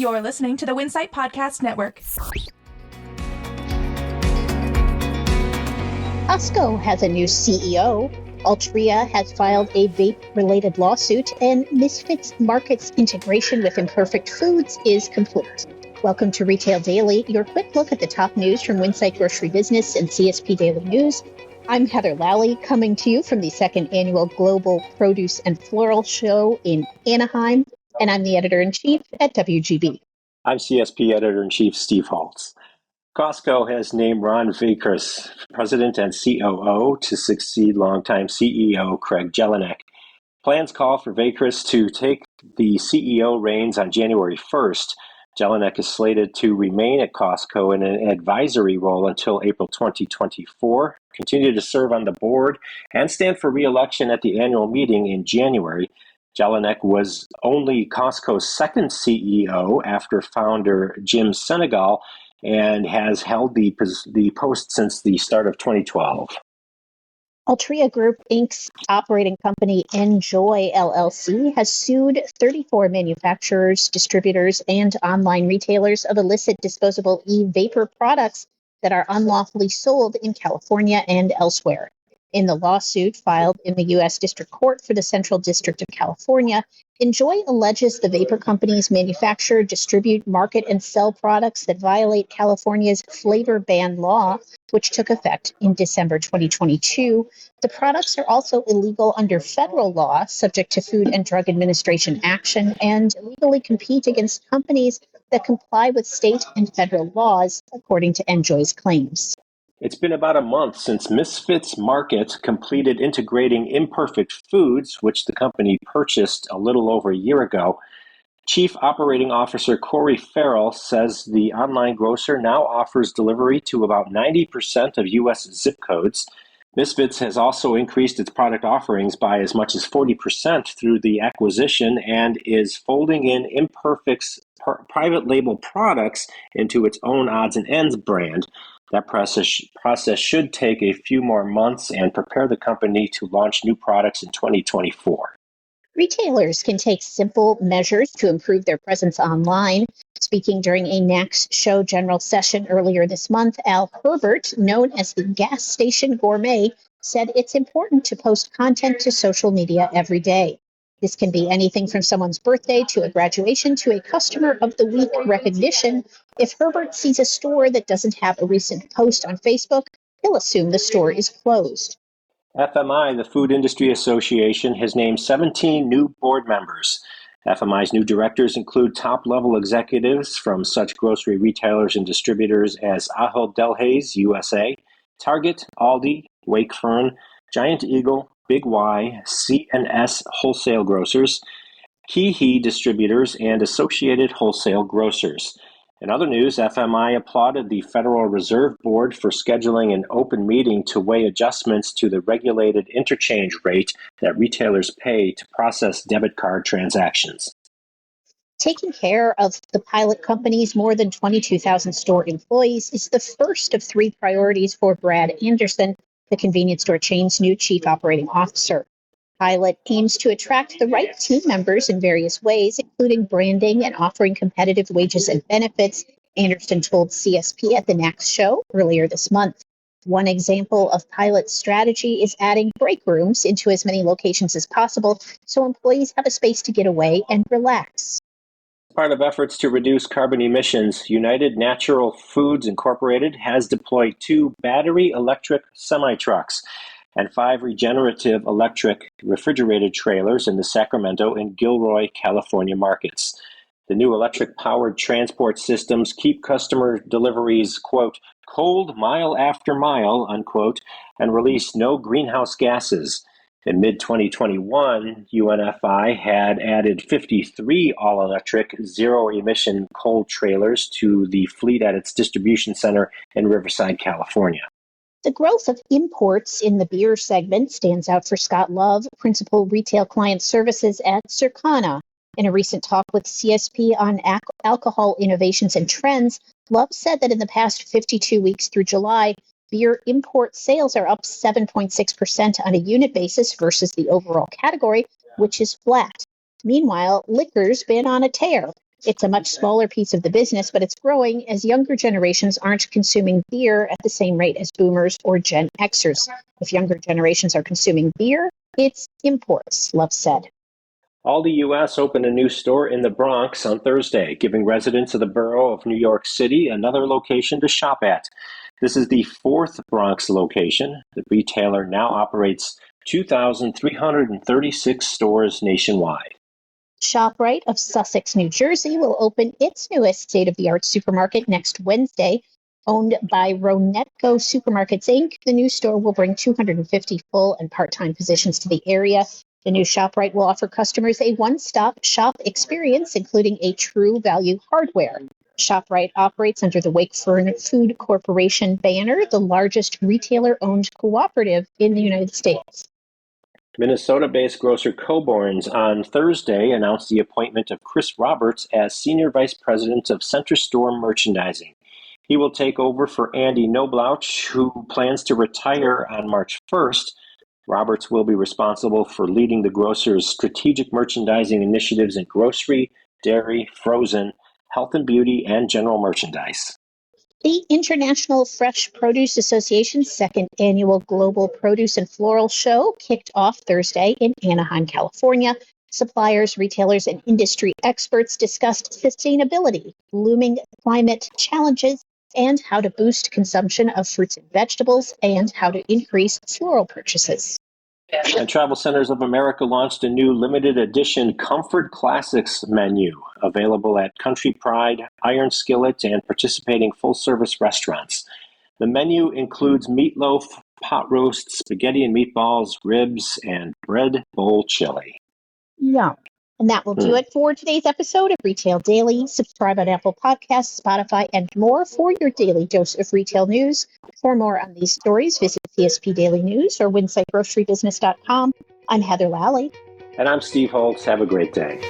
You're listening to the Winsight Podcast Network. Costco has a new CEO. Altria has filed a vape-related lawsuit, and Misfits Market's integration with Imperfect Foods is complete. Welcome to Retail Daily, your quick look at the top news from Winsight Grocery Business and CSP Daily News. I'm Heather Lally, coming to you from the second annual Global Produce and Floral Show in Anaheim, and I'm the editor-in-chief at WGB. I'm CSP Editor-in-Chief Steve Holtz. Costco has named Ron Vakris President and COO to succeed longtime CEO Craig Jelinek. Plans call for Vakris to take the CEO reins on January 1st. Jelinek is slated to remain at Costco in an advisory role until April 2024, continue to serve on the board, and stand for re-election at the annual meeting in January. Jelinek was only Costco's second CEO after founder Jim Senegal and has held the post since the start of 2012. Altria Group Inc.'s operating company Enjoy LLC has sued 34 manufacturers, distributors, and online retailers of illicit disposable e-vapor products that are unlawfully sold in California and elsewhere. In the lawsuit filed in the U.S. District Court for the Central District of California, Enjoy alleges the vapor companies manufacture, distribute, market, and sell products that violate California's flavor ban law, which took effect in December 2022. The products are also illegal under federal law, subject to Food and Drug Administration action, and illegally compete against companies that comply with state and federal laws, according to Enjoy's claims. It's been about a month since Misfits Market completed integrating Imperfect Foods, which the company purchased a little over a year ago. Chief Operating Officer Corey Farrell says the online grocer now offers delivery to about 90% of U.S. zip codes. Misfits has also increased its product offerings by as much as 40% through the acquisition and is folding in Imperfect's private label products into its own odds and ends brand. That process should take a few more months and prepare the company to launch new products in 2024. Retailers can take simple measures to improve their presence online. Speaking during a NACS show general session earlier this month, Al Herbert, known as the Gas Station Gourmet, said it's important to post content to social media every day. This can be anything from someone's birthday to a graduation to a customer of the week recognition. If Herbert sees a store that doesn't have a recent post on Facebook, he'll assume the store is closed. FMI, the Food Industry Association, has named 17 new board members. FMI's new directors include top-level executives from such grocery retailers and distributors as Ahold Delhaize USA, Target, Aldi, Wakefern, Giant Eagle, Big Y, C&S Wholesale Grocers, KeHE Distributors, and Associated Wholesale Grocers. In other news, FMI applauded the Federal Reserve Board for scheduling an open meeting to weigh adjustments to the regulated interchange rate that retailers pay to process debit card transactions. Taking care of the pilot company's more than 22,000 store employees is the first of three priorities for Brad Anderson, the convenience store chain's new chief operating officer. Pilot aims to attract the right team members in various ways, including branding and offering competitive wages and benefits, Anderson told CSP at the NACS show earlier this month. One example of Pilot's strategy is adding break rooms into as many locations as possible so employees have a space to get away and relax. As part of efforts to reduce carbon emissions, United Natural Foods Incorporated has deployed 2 battery electric semi-trucks and 5 regenerative electric refrigerated trailers in the Sacramento and Gilroy, California markets. The new electric-powered transport systems keep customer deliveries, quote, cold mile after mile, unquote, and release no greenhouse gases. In mid-2021, UNFI had added 53 all-electric, zero-emission coal trailers to the fleet at its distribution center in Riverside, California. The growth of imports in the beer segment stands out for Scott Love, Principal Retail Client Services at Circana. In a recent talk with CSP on alcohol innovations and trends, Love said that in the past 52 weeks through July, beer import sales are up 7.6% on a unit basis versus the overall category, which is flat. Meanwhile, liquor's been on a tear. It's a much smaller piece of the business, but it's growing as younger generations aren't consuming beer at the same rate as boomers or Gen Xers. If younger generations are consuming beer, it's imports, Love said. Aldi US opened a new store in the Bronx on Thursday, giving residents of the borough of New York City another location to shop at. This is the fourth Bronx location. The retailer now operates 2,336 stores nationwide. ShopRite of Sussex, New Jersey will open its newest state-of-the-art supermarket next Wednesday. Owned by Ronetco Supermarkets, Inc., the new store will bring 250 full and part-time positions to the area. The new ShopRite will offer customers a one-stop shop experience, including a True Value hardware. ShopRite operates under the Wakefern Food Corporation banner, the largest retailer-owned cooperative in the United States. Minnesota-based grocer Coborn's on Thursday announced the appointment of Chris Roberts as Senior Vice President of Center Store Merchandising. He will take over for Andy Noblouch, who plans to retire on March 1st. Roberts will be responsible for leading the grocer's strategic merchandising initiatives in grocery, dairy, frozen, health and beauty, and general merchandise. The International Fresh Produce Association's second annual Global Produce and Floral Show kicked off Thursday in Anaheim, California. Suppliers, retailers, and industry experts discussed sustainability, looming climate challenges, and how to boost consumption of fruits and vegetables, and how to increase floral purchases. And Travel Centers of America launched a new limited edition Comfort Classics menu, available at Country Pride, Iron Skillet, and participating full-service restaurants. The menu includes meatloaf, pot roast, spaghetti and meatballs, ribs, and bread bowl chili. Yum. And that will do it for today's episode of Retail Daily. Subscribe on Apple Podcasts, Spotify, and more for your daily dose of retail news. For more on these stories, visit CSP Daily News or WinsightGroceryBusiness.com. I'm Heather Lally. And I'm Steve Holtz. Have a great day.